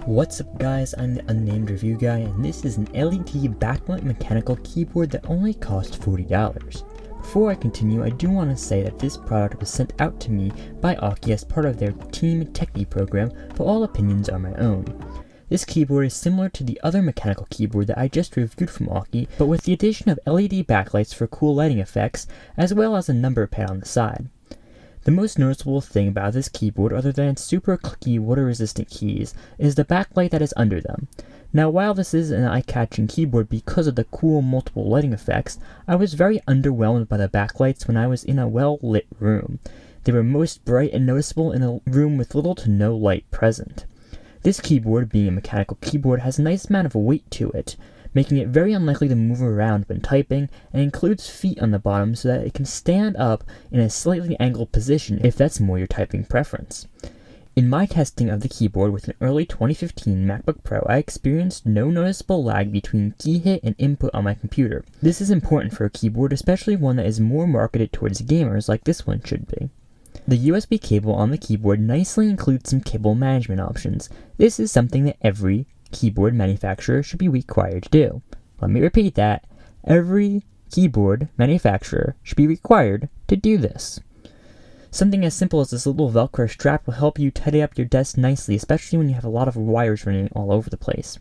What's up guys, I'm the Unnamed Review Guy, and this is an LED backlit mechanical keyboard that only cost $40. Before I continue, I do want to say that this product was sent out to me by Aukey as part of their Team Techie program, but all opinions are my own. This keyboard is similar to the other mechanical keyboard that I just reviewed from Aukey, but with the addition of LED backlights for cool lighting effects, as well as a number pad on the side. The most noticeable thing about this keyboard, other than its super clicky water-resistant keys, is the backlight that is under them. Now, while this is an eye-catching keyboard because of the cool multiple lighting effects, I was very underwhelmed by the backlights when I was in a well-lit room. They were most bright and noticeable in a room with little to no light present. This keyboard, being a mechanical keyboard, has a nice amount of weight to it, making it very unlikely to move around when typing, and includes feet on the bottom so that it can stand up in a slightly angled position if that's more your typing preference. In my testing of the keyboard with an early 2015 MacBook Pro, I experienced no noticeable lag between key hit and input on my computer. This is important for a keyboard, especially one that is more marketed towards gamers like this one should be. The USB cable on the keyboard nicely includes some cable management options. This is something that every keyboard manufacturer should be required to do. Let me repeat that. Every keyboard manufacturer should be required to do this. Something as simple as this little Velcro strap will help you tidy up your desk nicely, especially when you have a lot of wires running all over the place.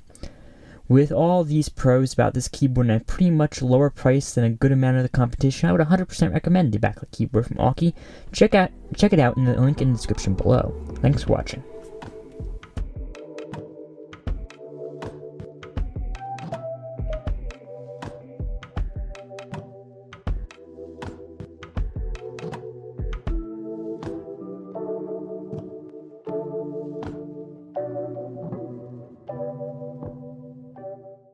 With all these pros about this keyboard and a pretty much lower price than a good amount of the competition, I would 100% recommend the Backlit keyboard from Aukey. Check it out in the link in the description below. Thanks for watching.